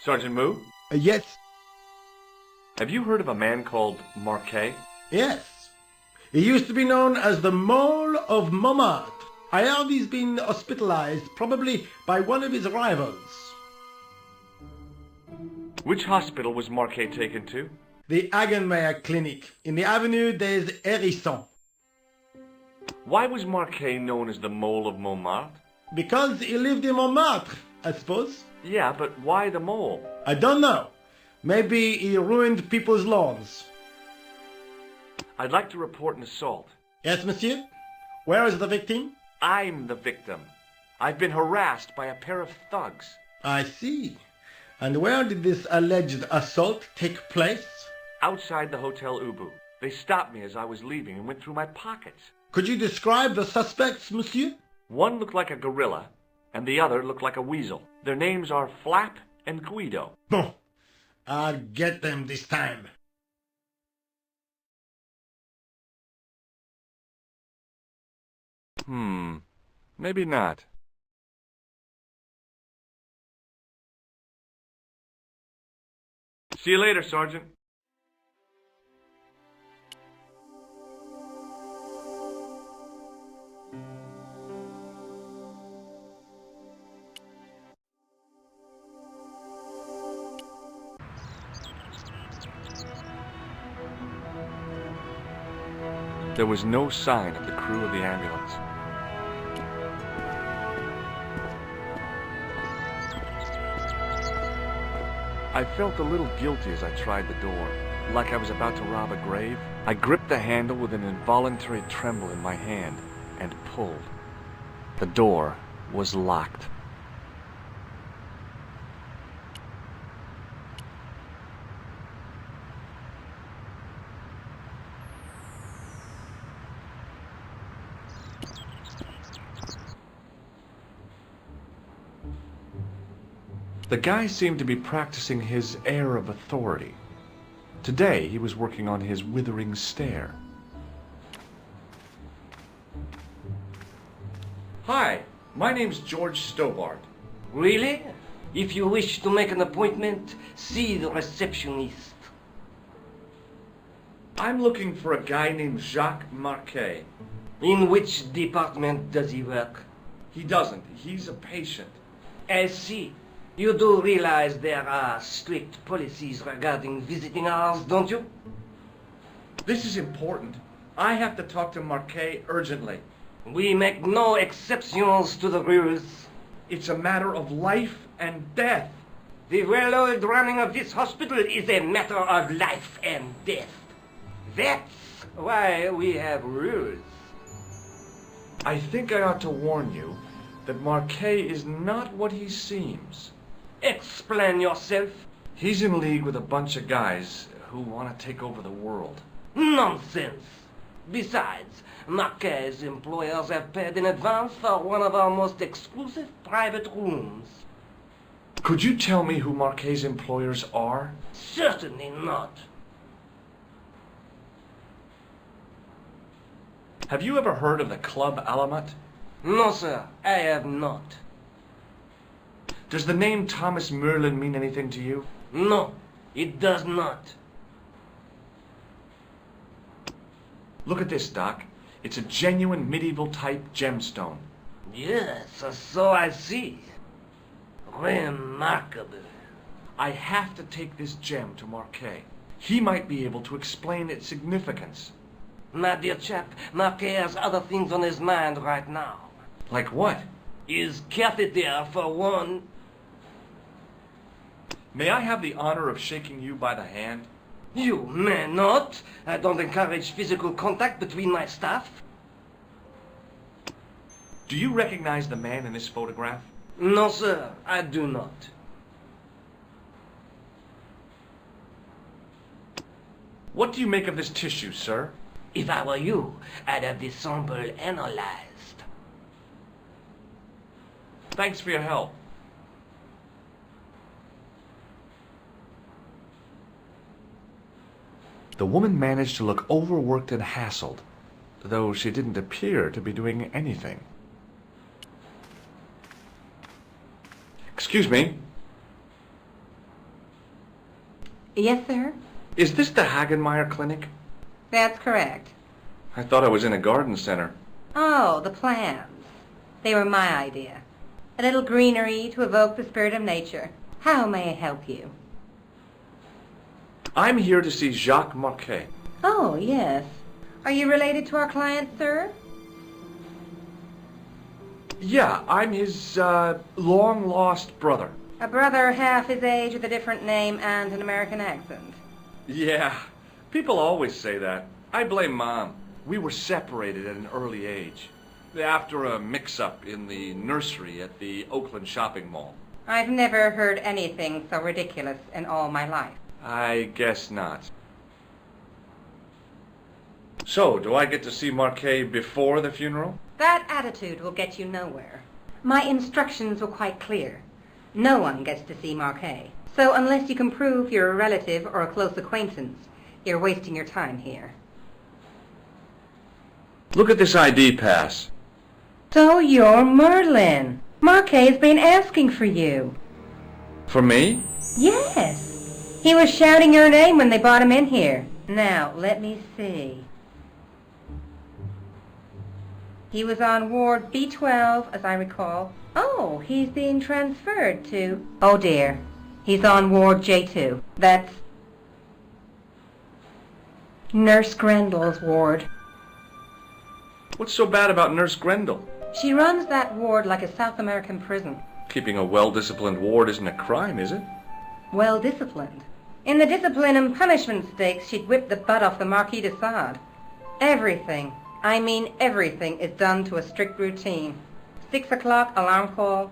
Sergeant Moo? Yes. Have you heard of a man called Marquet? Yes. He used to be known as the Mole of Montmartre. I heard he's been hospitalized, probably by one of his rivals. Which hospital was Marquet taken to? The Hagenmeyer Clinic, in the Avenue des Hérissons. Why was Marquet known as the Mole of Montmartre? Because he lived in Montmartre, I suppose. Yeah, but why the mole? I don't know. Maybe he ruined people's lawns. I'd like to report an assault. Yes, monsieur? Where is the victim? I'm the victim. I've been harassed by a pair of thugs. I see. And where did this alleged assault take place? Outside the Hotel Ubu. They stopped me as I was leaving and went through my pockets. Could you describe the suspects, monsieur? One looked like a gorilla, and the other looked like a weasel. Their names are Flap and Guido. Bon. I'll get them this time. Maybe not. See you later, Sergeant. There was no sign of the crew of the ambulance. I felt a little guilty as I tried the door, like I was about to rob a grave. I gripped the handle with an involuntary tremble in my hand and pulled. The door was locked. The guy seemed to be practicing his air of authority. Today, he was working on his withering stare. Hi, my name's George Stobart. Really? If you wish to make an appointment, see the receptionist. I'm looking for a guy named Jacques Marquet. In which department does he work? He doesn't. He's a patient. I see. You do realize there are strict policies regarding visiting hours, don't you? This is important. I have to talk to Marquet urgently. We make no exceptions to the rules. It's a matter of life and death. The well-oiled running of this hospital is a matter of life and death. That's why we have rules. I think I ought to warn you that Marquet is not what he seems. Explain yourself. He's in league with a bunch of guys who want to take over the world. Nonsense. Besides, Marquet's employers have paid in advance for one of our most exclusive private rooms. Could you tell me who Marquet's employers are? Certainly not. Have you ever heard of the Club Alamat? No, sir, I have not. Does the name Thomas Merlin mean anything to you? No, it does not. Look at this, Doc. It's a genuine medieval type gemstone. Yes, so I see. Remarkable. I have to take this gem to Marquet. He might be able to explain its significance. My dear chap, Marquet has other things on his mind right now. Like what? His catheter, for one. May I have the honor of shaking you by the hand? You may not. I don't encourage physical contact between my staff. Do you recognize the man in this photograph? No, sir, I do not. What do you make of this tissue, sir? If I were you, I'd have this sample analyzed. Thanks for your help. The woman managed to look overworked and hassled, though she didn't appear to be doing anything. Excuse me. Yes, sir? Is this the Hagenmeyer Clinic? That's correct. I thought I was in a garden center. Oh, the plants. They were my idea. A little greenery to evoke the spirit of nature. How may I help you? I'm here to see Jacques Marquet. Oh, yes. Are you related to our client, sir? Yeah, I'm his, long-lost brother. A brother half his age with a different name and an American accent. Yeah, people always say that. I blame Mom. We were separated at an early age, after a mix-up in the nursery at the Oakland shopping mall. I've never heard anything so ridiculous in all my life. I guess not. So, do I get to see Marquet before the funeral? That attitude will get you nowhere. My instructions were quite clear. No one gets to see Marquet. So unless you can prove you're a relative or a close acquaintance, you're wasting your time here. Look at this ID pass. So you're Merlin. Marquet's been asking for you. For me? Yes. He was shouting your name when they brought him in here. Now, let me see. He was on Ward B12, as I recall. Oh, he's being transferred to... Oh, dear. He's on Ward J2. That's Nurse Grendel's ward. What's so bad about Nurse Grendel? She runs that ward like a South American prison. Keeping a well-disciplined ward isn't a crime, is it? Well disciplined. In the discipline and punishment stakes, she'd whip the butt off the Marquis de Sade. Everything, I mean everything, is done to a strict routine. 6 o'clock alarm call,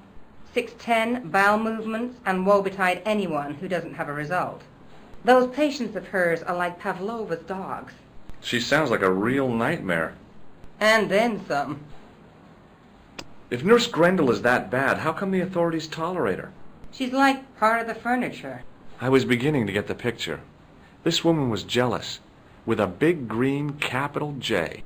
6:10 bowel movements, and woe betide anyone who doesn't have a result. Those patients of hers are like Pavlova's dogs. She sounds like a real nightmare. And then some. If Nurse Grendel is that bad, how come the authorities tolerate her? She's like part of the furniture. I was beginning to get the picture. This woman was jealous, with a big green capital J.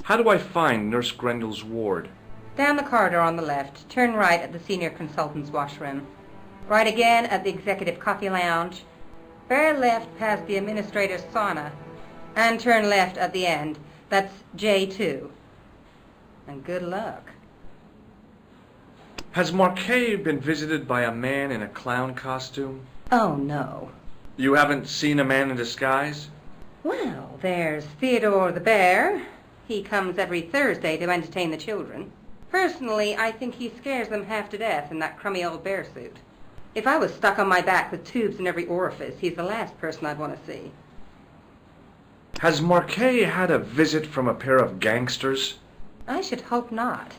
How do I find Nurse Grendel's ward? Down the corridor on the left, turn right at the senior consultant's washroom. Right again at the executive coffee lounge. Bear left past the administrator's sauna. And turn left at the end. That's J2. And good luck. Has Marquet been visited by a man in a clown costume? Oh, no. You haven't seen a man in disguise? Well, there's Theodore the Bear. He comes every Thursday to entertain the children. Personally, I think he scares them half to death in that crummy old bear suit. If I was stuck on my back with tubes in every orifice, he's the last person I'd want to see. Has Marquet had a visit from a pair of gangsters? I should hope not.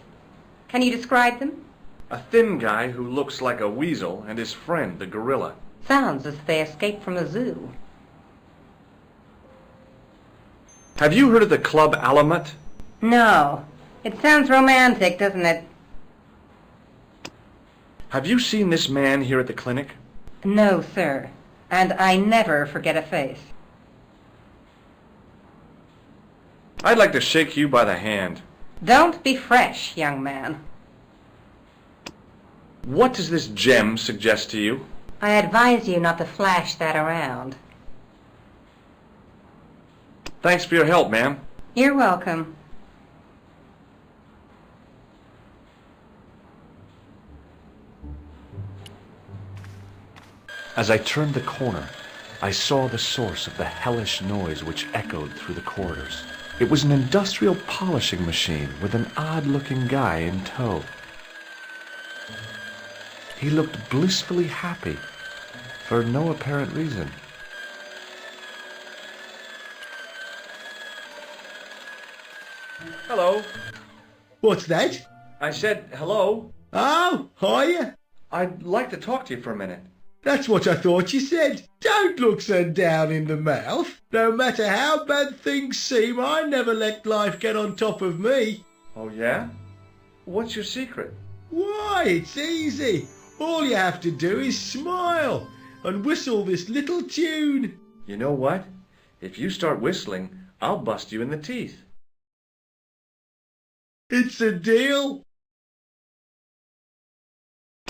Can you describe them? A thin guy who looks like a weasel and his friend, the gorilla. Sounds as if they escaped from the zoo. Have you heard of the Club Alamet? No. It sounds romantic, doesn't it? Have you seen this man here at the clinic? No, sir. And I never forget a face. I'd like to shake you by the hand. Don't be fresh, young man. What does this gem suggest to you? I advise you not to flash that around. Thanks for your help, ma'am. You're welcome. As I turned the corner, I saw the source of the hellish noise which echoed through the corridors. It was an industrial polishing machine with an odd-looking guy in tow. He looked blissfully happy, for no apparent reason. Hello. What's that? I said hello. Oh, hiya. I'd like to talk to you for a minute. That's what I thought you said. Don't look so down in the mouth. No matter how bad things seem, I never let life get on top of me. Oh, yeah? What's your secret? Why, it's easy. All you have to do is smile and whistle this little tune. You know what? If you start whistling, I'll bust you in the teeth. It's a deal.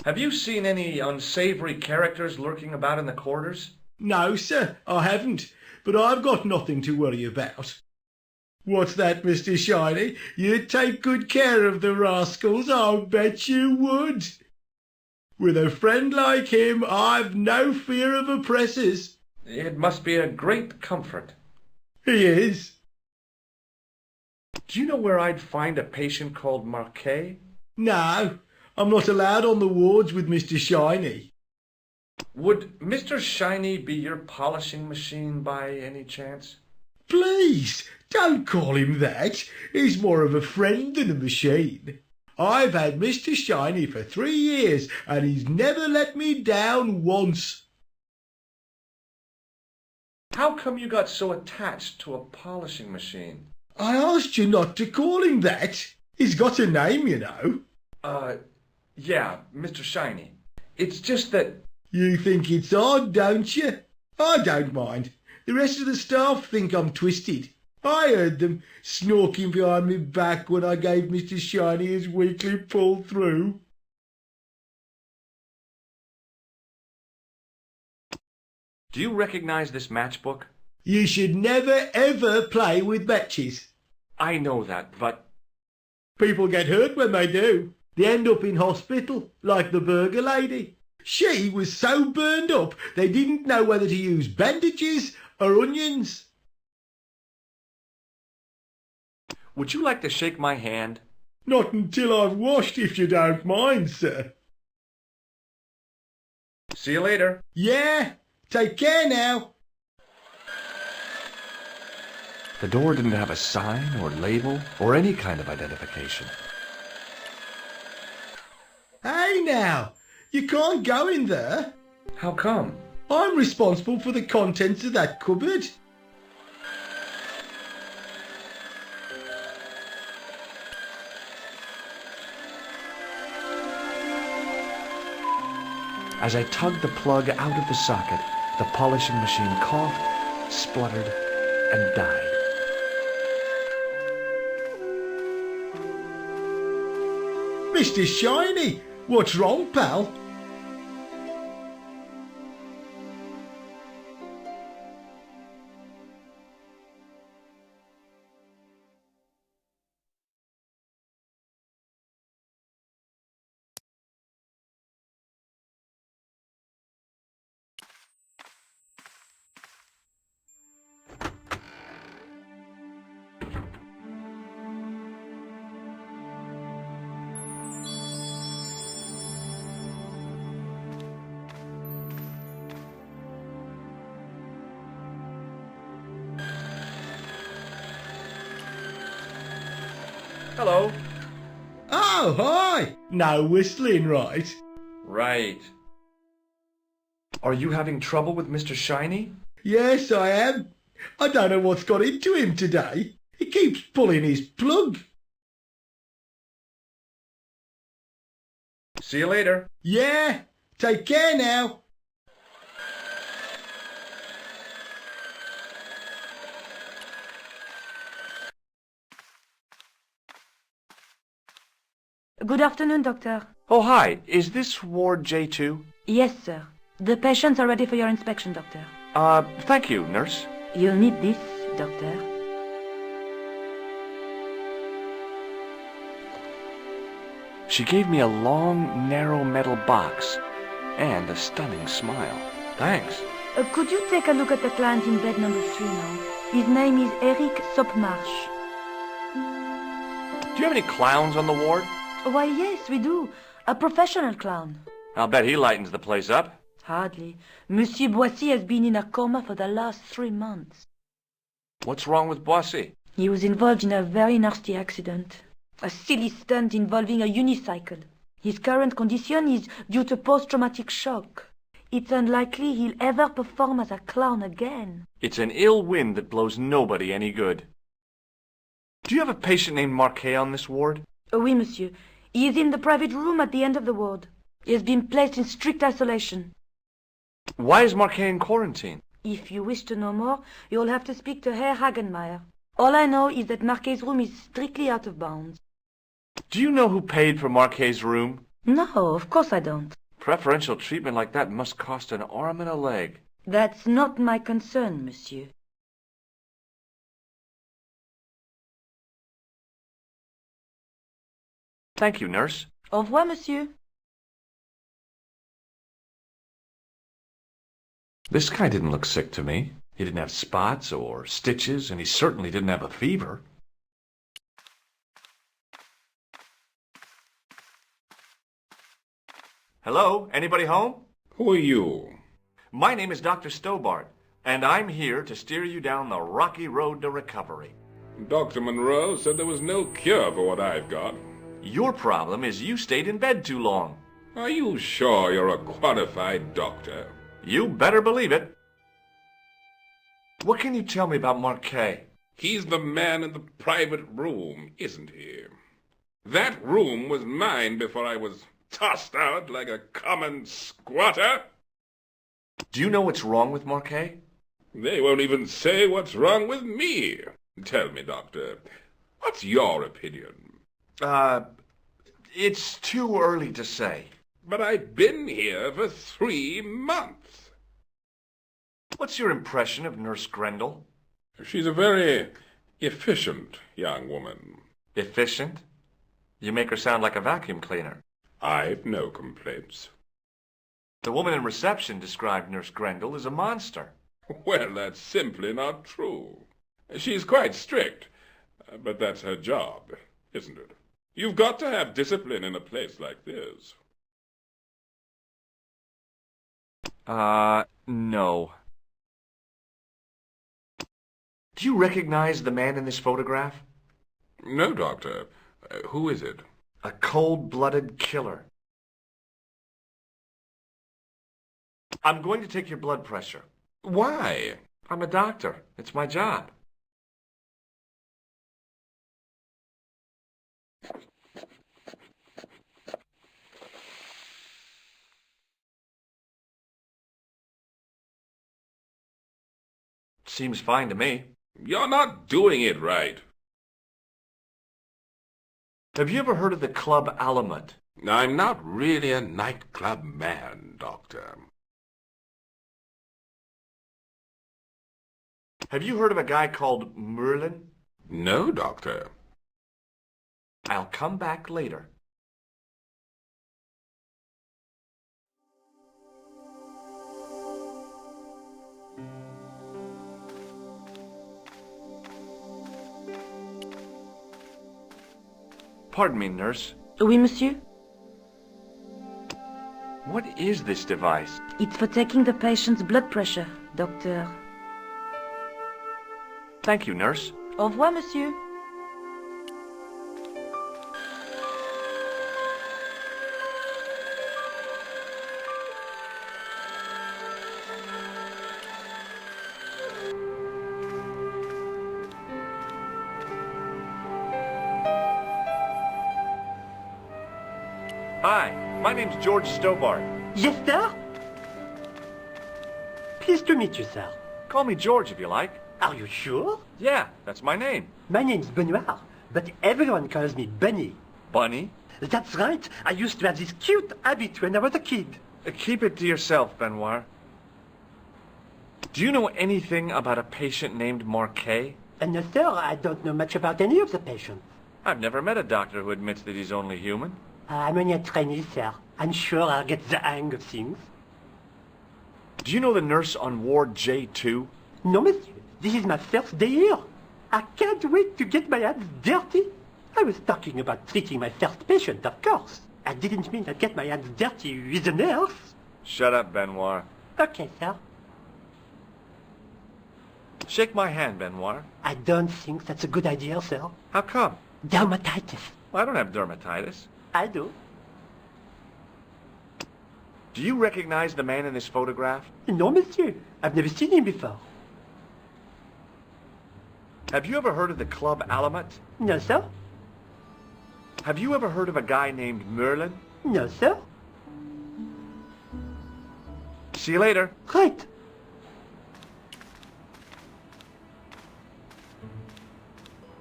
Have you seen any unsavory characters lurking about in the corridors? No, sir, I haven't, but I've got nothing to worry about. What's that, Mr. Shiny? You'd take good care of the rascals, I'll bet you would. With a friend like him, I've no fear of oppressors. It must be a great comfort. He is. Do you know where I'd find a patient called Marquet? No, I'm not allowed on the wards with Mr. Shiny. Would Mr. Shiny be your polishing machine by any chance? Please, don't call him that. He's more of a friend than a machine. I've had Mr. Shiny for 3 years, and he's never let me down once. How come you got so attached to a polishing machine? I asked you not to call him that. He's got a name, you know. Yeah, Mr. Shiny. It's just that... You think it's odd, don't you? I don't mind. The rest of the staff think I'm twisted. I heard them snorking behind me back when I gave Mr. Shiny his weekly pull through. Do you recognize this matchbook? You should never ever play with matches. I know that, but... People get hurt when they do. They end up in hospital, like the burger lady. She was so burned up they didn't know whether to use bandages or onions. Would you like to shake my hand? Not until I've washed, if you don't mind, sir. See you later. Yeah, take care now. The door didn't have a sign or label or any kind of identification. Hey now, you can't go in there. How come? I'm responsible for the contents of that cupboard. As I tugged the plug out of the socket, the polishing machine coughed, spluttered, and died. Mr. Shiny, what's wrong, pal? Hello. Oh, hi. No whistling, right? Right. Are you having trouble with Mr. Shiny? Yes, I am. I don't know what's got into him today. He keeps pulling his plug. See you later. Yeah, take care now. Good afternoon, Doctor. Oh, hi. Is this Ward J2? Yes, sir. The patients are ready for your inspection, Doctor. Thank you, nurse. You'll need this, Doctor. She gave me a long, narrow metal box and a stunning smile. Thanks. Could you take a look at the client in bed number 3 now? His name is Eric Sopmarsh. Do you have any clowns on the ward? Why, yes, we do. A professional clown. I'll bet he lightens the place up. Hardly. Monsieur Boissy has been in a coma for the last 3 months. What's wrong with Boissy? He was involved in a very nasty accident. A silly stunt involving a unicycle. His current condition is due to post-traumatic shock. It's unlikely he'll ever perform as a clown again. It's an ill wind that blows nobody any good. Do you have a patient named Marquet on this ward? Oui, monsieur. He is in the private room at the end of the ward. He has been placed in strict isolation. Why is Marquet in quarantine? If you wish to know more, you'll have to speak to Herr Hagenmeier. All I know is that Marquet's room is strictly out of bounds. Do you know who paid for Marquet's room? No, of course I don't. Preferential treatment like that must cost an arm and a leg. That's not my concern, monsieur. Thank you, nurse. Au revoir, monsieur. This guy didn't look sick to me. He didn't have spots or stitches, and he certainly didn't have a fever. Hello? Anybody home? Who are you? My name is Dr. Stobart, and I'm here to steer you down the rocky road to recovery. Dr. Monroe said there was no cure for what I've got. Your problem is you stayed in bed too long. Are you sure you're a qualified doctor? You better believe it. What can you tell me about Marquet? He's the man in the private room, isn't he? That room was mine before I was tossed out like a common squatter. Do you know what's wrong with Marquet? They won't even say what's wrong with me. Tell me, Doctor, what's your opinion? It's too early to say. But I've been here for 3 months. What's your impression of Nurse Grendel? She's a very efficient young woman. Efficient? You make her sound like a vacuum cleaner. I've no complaints. The woman in reception described Nurse Grendel as a monster. Well, that's simply not true. She's quite strict, but that's her job, isn't it? You've got to have discipline in a place like this. No. Do you recognize the man in this photograph? No, Doctor. Who is it? A cold-blooded killer. I'm going to take your blood pressure. Why? I'm a doctor. It's my job. Seems fine to me. You're not doing it right. Have you ever heard of the Club Alamut? I'm not really a nightclub man, Doctor. Have you heard of a guy called Merlin? No, Doctor. I'll come back later. Pardon me, nurse. Oui, monsieur? What is this device? It's for taking the patient's blood pressure, doctor. Thank you, nurse. Au revoir, monsieur. Hi, my name's George Stobart. Yes, sir? Pleased to meet you, sir. Call me George if you like. Are you sure? Yeah, that's my name. My name's Benoit, but everyone calls me Bunny. Bunny? That's right. I used to have this cute habit when I was a kid. Keep it to yourself, Benoit. Do you know anything about a patient named Marquet? No, sir, I don't know much about any of the patients. I've never met a doctor who admits that he's only human. I'm only a trainee, sir. I'm sure I'll get the hang of things. Do you know the nurse on Ward J2? No, monsieur. This is my first day here. I can't wait to get my hands dirty. I was talking about treating my first patient, of course. I didn't mean I'd get my hands dirty with a nurse. Shut up, Benoit. Okay, sir. Shake my hand, Benoit. I don't think that's a good idea, sir. How come? Dermatitis. I don't have dermatitis. I do. Do you recognize the man in this photograph? No, monsieur. I've never seen him before. Have you ever heard of the Club Alamut? No, sir. Have you ever heard of a guy named Merlin? No, sir. See you later. Right.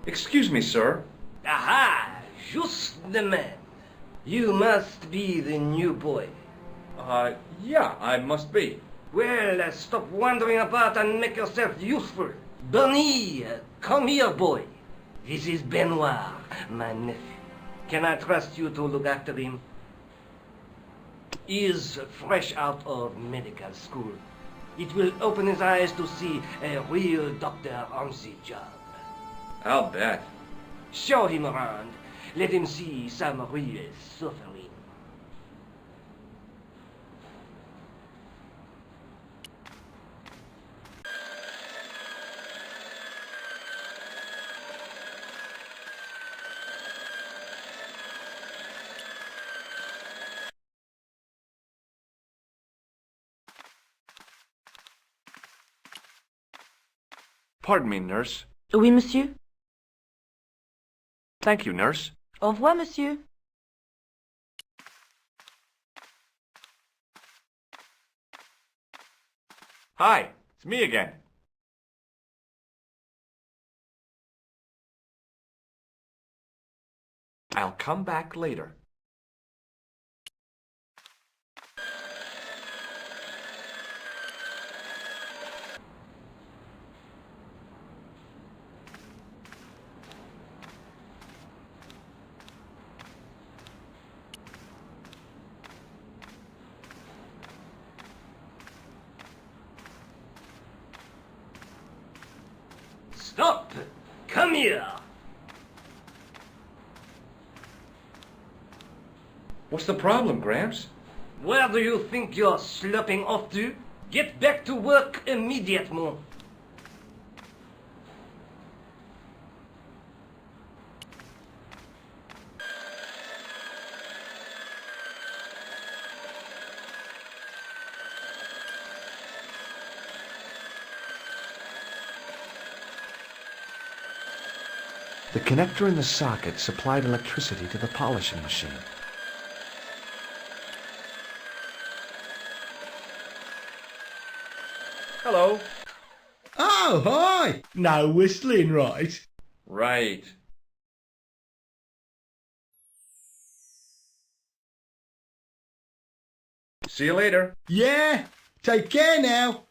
Excuse me, sir. Aha! Just the man. You must be the new boy. Yeah, I must be. Well, stop wandering about and make yourself useful. Bernie, come here, boy. This is Benoit, my nephew. Can I trust you to look after him? He is fresh out of medical school. It will open his eyes to see a real doctor on the job. I'll bet. Show him around. Let him see some real suffering. Pardon me, nurse. Oui, monsieur. Thank you, nurse. Au revoir, monsieur. Hi, it's me again. I'll come back later. Stop! Come here! What's the problem, Gramps? Where do you think you're sloping off to? Get back to work immediately. The connector in the socket supplied electricity to the polishing machine. Hello. Oh, hi! No whistling, right? Right. See you later. Yeah, take care now.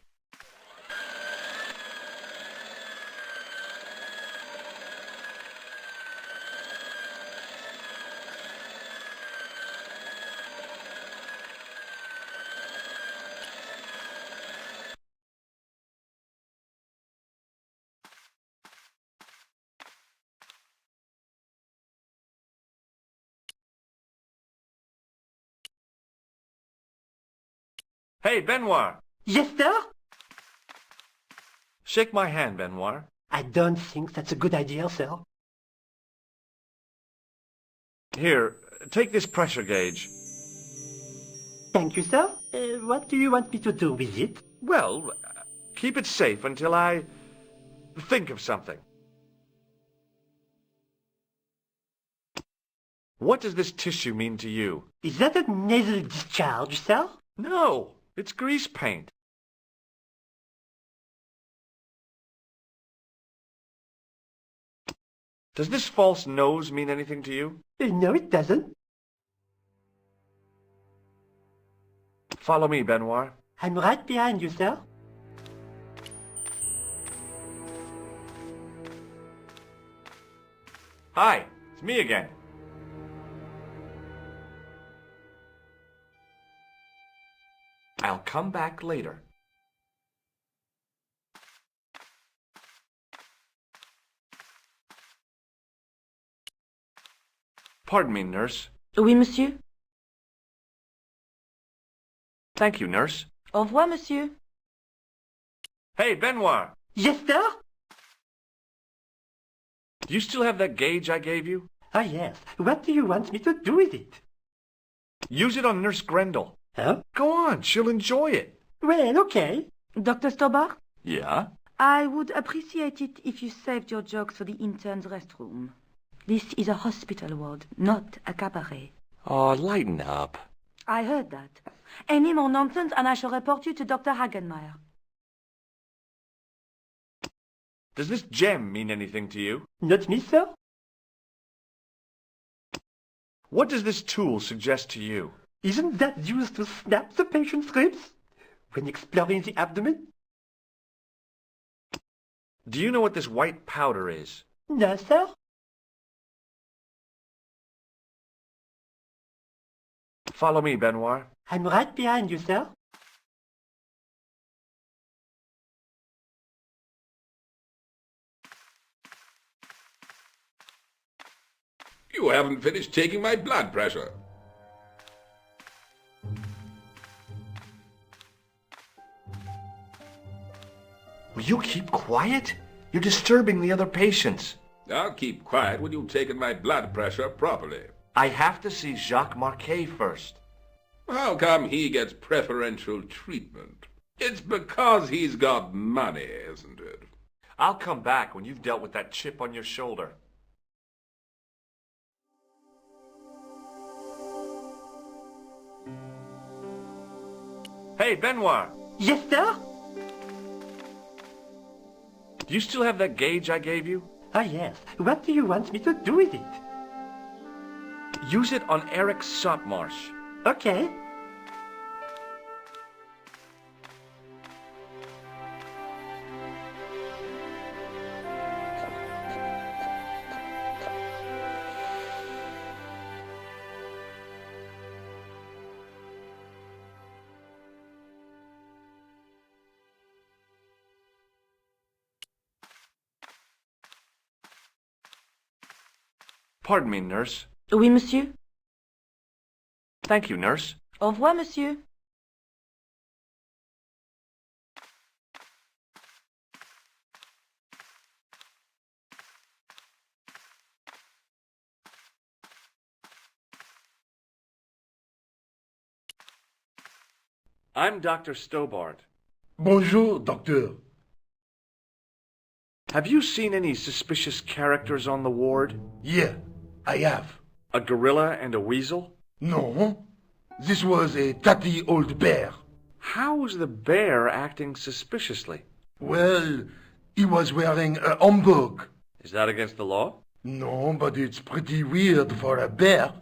Hey, Benoit. Yes, sir? Shake my hand, Benoit. I don't think that's a good idea, sir. Here, take this pressure gauge. Thank you, sir. What do you want me to do with it? Well, keep it safe until I think of something. What does this tissue mean to you? Is that a nasal discharge, sir? No, it's grease paint. Does this false nose mean anything to you? No, it doesn't. Follow me, Benoit. I'm right behind you, sir. Hi, it's me again. I'll come back later. Pardon me, nurse. Oui, monsieur. Thank you, nurse. Au revoir, monsieur. Hey, Benoit, Yes, sir? do you still have that gauge I gave you? Oh, yes. What do you want me to do with it? Use it on Nurse Grendel. Huh? Go on, she'll enjoy it. Well, okay. Dr. Stobart, Yeah? I would appreciate it if you saved your jokes for the intern's restroom. This is a hospital ward, not a cabaret. Oh, lighten up. I heard that. Any more nonsense and I shall report you to Dr. Hagenmeyer. Does this gem mean anything to you? Not me, sir? What does this tool suggest to you? Isn't that used to snap the patient's ribs when exploring the abdomen? Do you know what this white powder is? No, sir. Follow me, Benoit. I'm right behind you, sir. You haven't finished taking my blood pressure. Will you keep quiet? You're disturbing the other patients. I'll keep quiet when you've taken my blood pressure properly. I have to see Jacques Marquet first. How come he gets preferential treatment? It's because he's got money, isn't it? I'll come back when you've dealt with that chip on your shoulder. Hey, Benoit! Yes, sir? Do you still have that gauge I gave you? Oh, yes. What do you want me to do with it? Use it on Eric Sotmarsh. Okay. Pardon me, nurse. Oui, monsieur. Thank you, nurse. Au revoir, monsieur. I'm Dr. Stobart. Bonjour, docteur. Have you seen any suspicious characters on the ward? Yeah, I have. A gorilla and a weasel? No, this was a tatty old bear. How was the bear acting suspiciously? Well, he was wearing a homburg. Is that against the law? No, but it's pretty weird for a bear.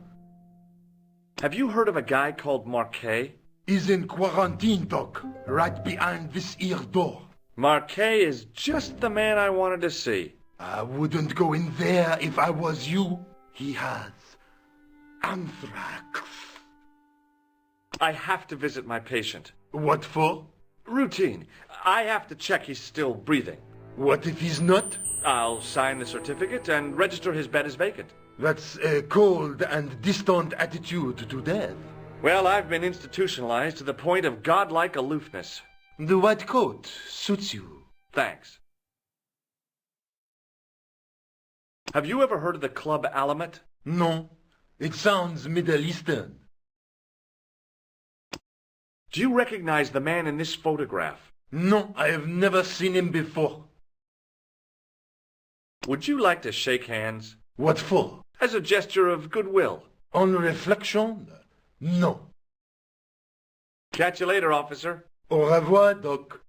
Have you heard of a guy called Marquet? He's in quarantine, doc, right behind this here door. Marquet is just the man I wanted to see. I wouldn't go in there if I was you. He has anthrax. I have to visit my patient. What for? Routine. I have to check he's still breathing. What if he's not? I'll sign the certificate and register his bed as vacant. That's a cold and distant attitude to death. Well, I've been institutionalized to the point of godlike aloofness. The white coat suits you. Thanks. Have you ever heard of the Club Alamet? No, it sounds Middle Eastern. Do you recognize the man in this photograph? No, I have never seen him before. Would you like to shake hands? What for? As a gesture of goodwill. On reflection? No. Catch you later, officer. Au revoir, doc.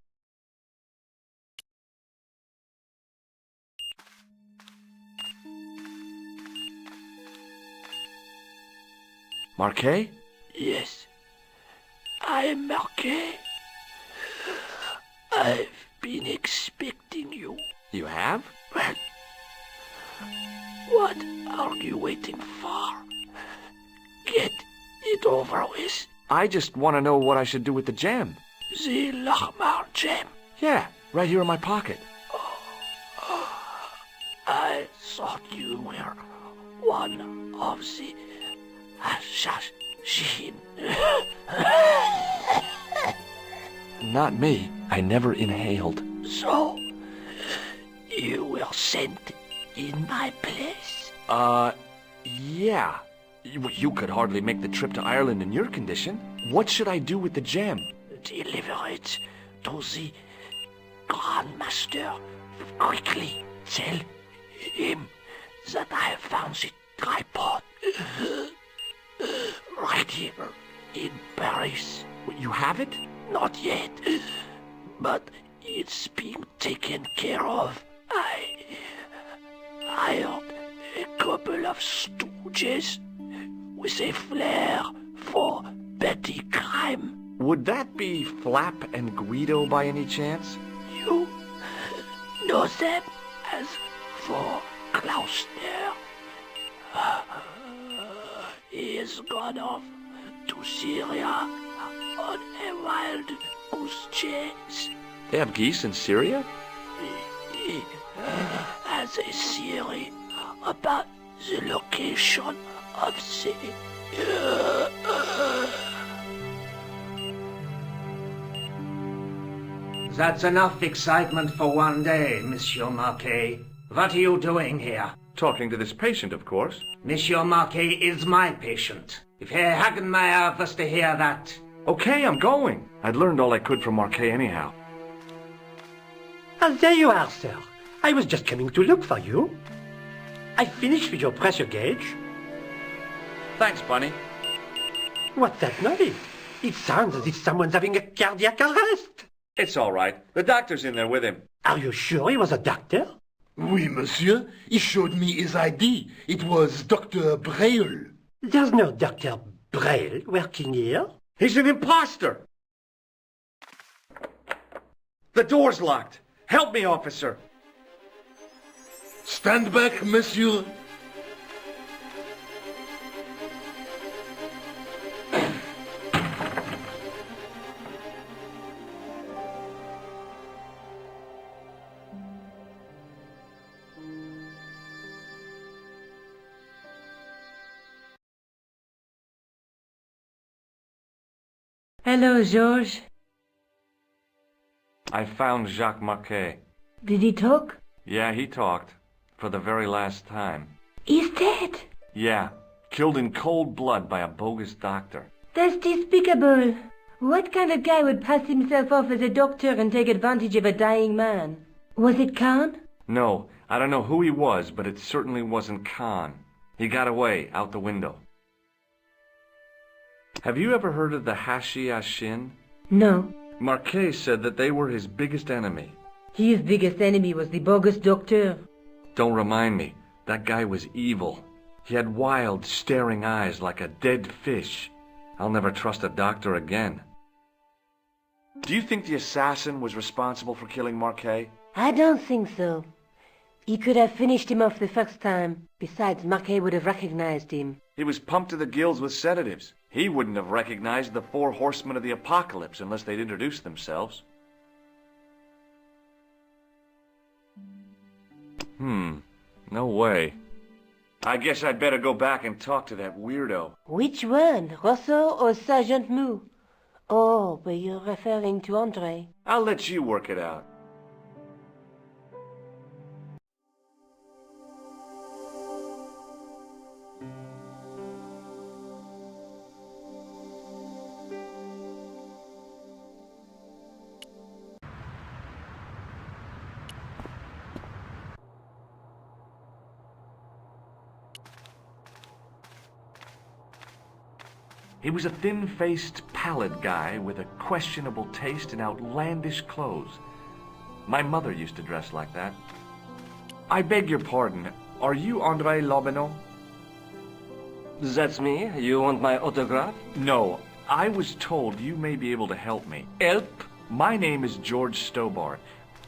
Marquet? Yes, I am Marquet. I've been expecting you. You have? Well, what are you waiting for? Get it over with. I just want to know what I should do with the gem. The Lahmar gem. Yeah, right here in my pocket. I thought you were one of the assassin. Not me. I never inhaled. So, you were sent in my place? Yeah. You could hardly make the trip to Ireland in your condition. What should I do with the gem? Deliver it to the Grand Master. Quickly tell him that I have found the tripod. Right here in Paris. You have it? Not yet, but it's being taken care of. I hired a couple of stooges with a flair for petty crime. Would that be Flap and Guido by any chance? You know them as for Klausner. He has gone off to Syria on a wild goose chase. They have geese in Syria? He has a theory about the location of the... That's enough excitement for one day, Monsieur Marquet. What are you doing here? Talking to this patient, of course. Monsieur Marquet is my patient. If Herr Hagenmeyer was to hear that... Okay, I'm going. I'd learned all I could from Marquet anyhow. Ah, there you are, sir. I was just coming to look for you. I finished with your pressure gauge. Thanks, Bunny. What's that noise? It sounds as if someone's having a cardiac arrest. It's all right. The doctor's in there with him. Are you sure he was a doctor? Oui, monsieur. He showed me his ID. It was Dr. Braille. There's no Dr. Braille working here. He's an imposter! The door's locked. Help me, officer. Stand back, monsieur. Hello, Georges. I found Jacques Marquet. Did he talk? Yeah, he talked. For the very last time. He's dead. Yeah, killed in cold blood by a bogus doctor. That's despicable. What kind of guy would pass himself off as a doctor and take advantage of a dying man? Was it Khan? No, I don't know who he was, but it certainly wasn't Khan. He got away, out the window. Have you ever heard of the Hashi Ashin? No. Marquet said that they were his biggest enemy. His biggest enemy was the bogus doctor. Don't remind me. That guy was evil. He had wild, staring eyes like a dead fish. I'll never trust a doctor again. Do you think the assassin was responsible for killing Marquet? I don't think so. He could have finished him off the first time. Besides, Marquet would have recognized him. He was pumped to the gills with sedatives. He wouldn't have recognized the 4 horsemen of the apocalypse unless they'd introduced themselves. No way. I guess I'd better go back and talk to that weirdo. Which one, Rousseau or Sergeant Mou? Oh, but you're referring to André. I'll let you work it out. He was a thin-faced, pallid guy with a questionable taste in outlandish clothes. My mother used to dress like that. I beg your pardon. Are you André Lobineau? That's me. You want my autograph? No. I was told you may be able to help me. Help? My name is George Stobart.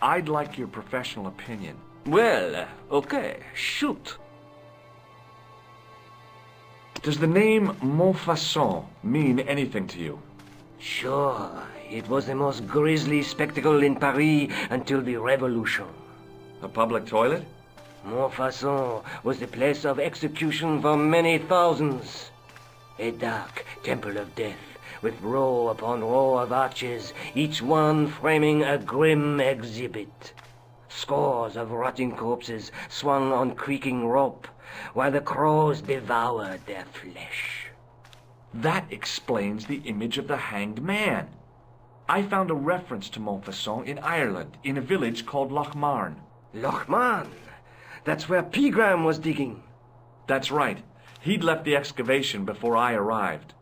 I'd like your professional opinion. Well, okay. Shoot. Does the name Montfaucon mean anything to you? Sure. It was the most grisly spectacle in Paris until the Revolution. A public toilet? Montfaucon was the place of execution for many thousands. A dark temple of death, with row upon row of arches, each one framing a grim exhibit. Scores of rotting corpses swung on creaking rope, while the crows devoured their flesh. That explains the image of the hanged man. I found a reference to Montfaucon in Ireland, in a village called Lochmarn. Lochmarn? That's where Pegram was digging. That's right. He'd left the excavation before I arrived.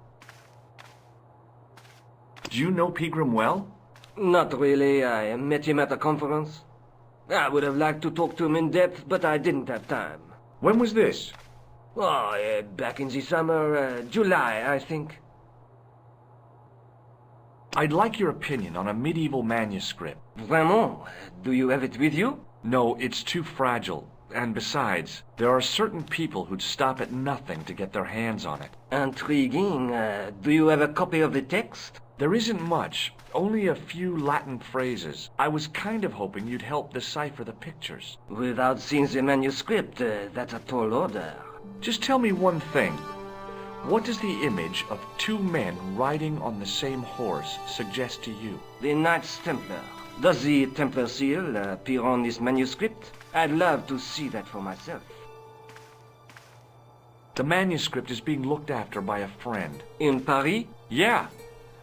Do you know Pegram well? Not really. I met him at a conference. I would have liked to talk to him in depth, but I didn't have time. When was this? Oh, back in the summer, July, I think. I'd like your opinion on a medieval manuscript. Vraiment? Do you have it with you? No, it's too fragile. And besides, there are certain people who'd stop at nothing to get their hands on it. Intriguing. Do you have a copy of the text? There isn't much, only a few Latin phrases. I was kind of hoping you'd help decipher the pictures. Without seeing the manuscript, that's a tall order. Just tell me one thing. What does the image of two men riding on the same horse suggest to you? The Knights Templar. Does the Templar seal appear on this manuscript? I'd love to see that for myself. The manuscript is being looked after by a friend. In Paris? Yeah.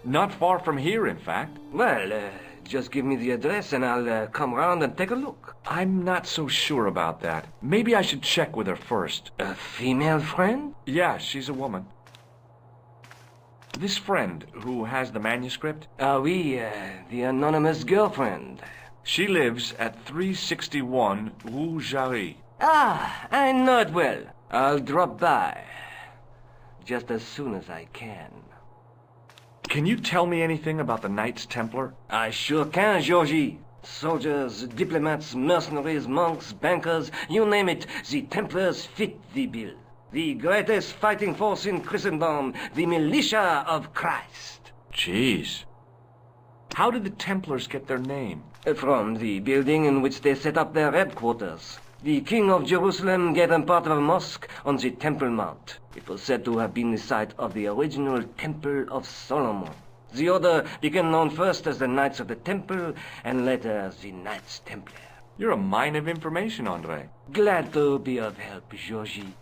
Not far from here, in fact. Well, just give me the address and I'll come round and take a look. I'm not so sure about that. Maybe I should check with her first. A female friend? Yeah, she's a woman. This friend who has the manuscript? Oui, the anonymous girlfriend. She lives at 361 Rue Jarry. Ah, I know it well. I'll drop by. Just as soon as I can. Can you tell me anything about the Knights Templar? I sure can, Georgie. Soldiers, diplomats, mercenaries, monks, bankers, you name it, the Templars fit the bill. The greatest fighting force in Christendom, the militia of Christ. Jeez. How did the Templars get their name? From the building in which they set up their headquarters. The King of Jerusalem gave them part of a mosque on the Temple Mount. It was said to have been the site of the original Temple of Solomon. The order became known first as the Knights of the Temple, and later as the Knights Templar. You're a mine of information, Andre. Glad to be of help, Georgie.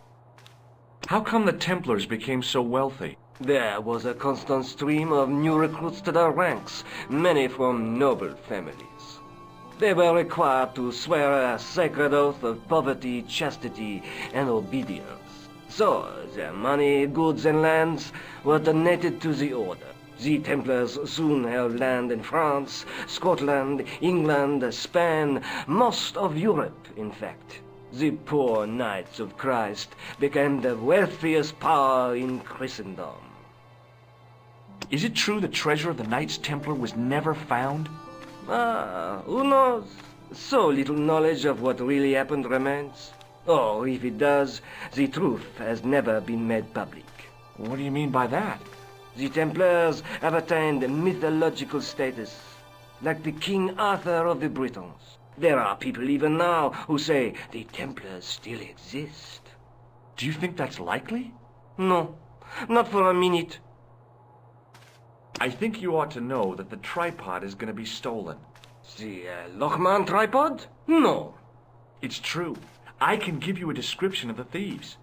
How come the Templars became so wealthy? There was a constant stream of new recruits to their ranks, many from noble families. They were required to swear a sacred oath of poverty, chastity, and obedience. So, their money, goods, and lands were donated to the order. The Templars soon held land in France, Scotland, England, Spain, most of Europe, in fact. The poor Knights of Christ became the wealthiest power in Christendom. Is it true the treasure of the Knights Templar was never found? Who knows? So little knowledge of what really happened remains. Or, if it does, the truth has never been made public. What do you mean by that? The Templars have attained mythological status, like the King Arthur of the Britons. There are people even now who say the Templars still exist. Do you think that's likely? No, not for a minute. I think you ought to know that the tripod is going to be stolen. The Lochman tripod? No. It's true. I can give you a description of the thieves.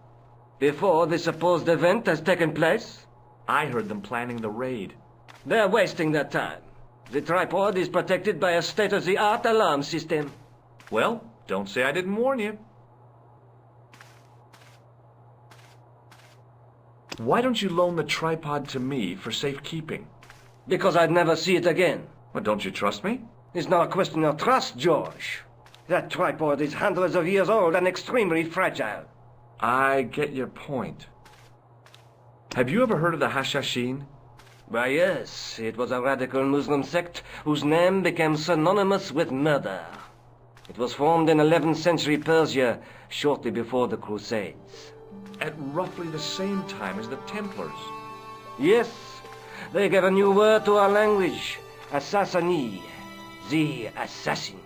Before the supposed event has taken place? I heard them planning the raid. They're wasting their time. The tripod is protected by a state-of-the-art alarm system. Well, don't say I didn't warn you. Why don't you loan the tripod to me for safekeeping? Because I'd never see it again. Well, don't you trust me? It's not a question of trust, George. That tripod is hundreds of years old and extremely fragile. I get your point. Have you ever heard of the Hashashin? Why, yes. It was a radical Muslim sect whose name became synonymous with murder. It was formed in 11th century Persia, shortly before the Crusades. At roughly the same time as the Templars. Yes. They gave a new word to our language. Assassini. The assassins.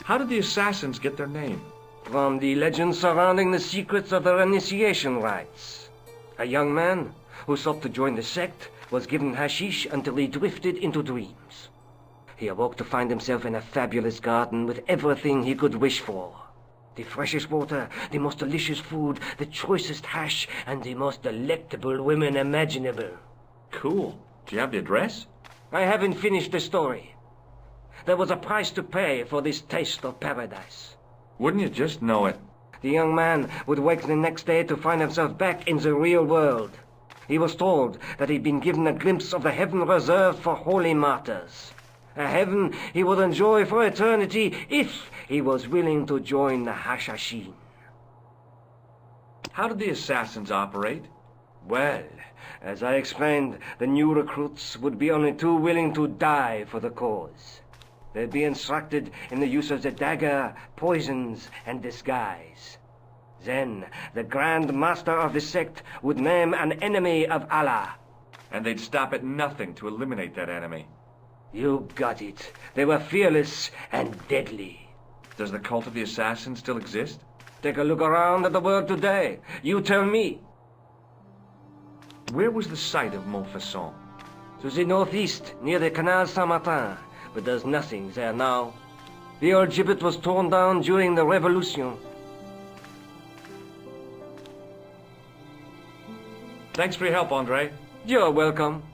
How did the assassins get their name? From the legend surrounding the secrets of their initiation rites. A young man who sought to join the sect was given hashish until he drifted into dreams. He awoke to find himself in a fabulous garden with everything he could wish for. The freshest water, the most delicious food, the choicest hash, and the most delectable women imaginable. Cool. Do you have the address? I haven't finished the story. There was a price to pay for this taste of paradise. Wouldn't you just know it? The young man would wake the next day to find himself back in the real world. He was told that he'd been given a glimpse of the heaven reserved for holy martyrs. A heaven he would enjoy for eternity if he was willing to join the Hashashin. How did the assassins operate? Well, as I explained, the new recruits would be only too willing to die for the cause. They'd be instructed in the use of the dagger, poisons, and disguise. Then, the Grand Master of the sect would name an enemy of Allah. And they'd stop at nothing to eliminate that enemy. You got it. They were fearless and deadly. Does the cult of the assassins still exist? Take a look around at the world today. You tell me. Where was the site of Montfaucon? To the northeast, near the Canal Saint-Martin. But there's nothing there now. The old gibbet was torn down during the Revolution. Thanks for your help, Andre. You're welcome.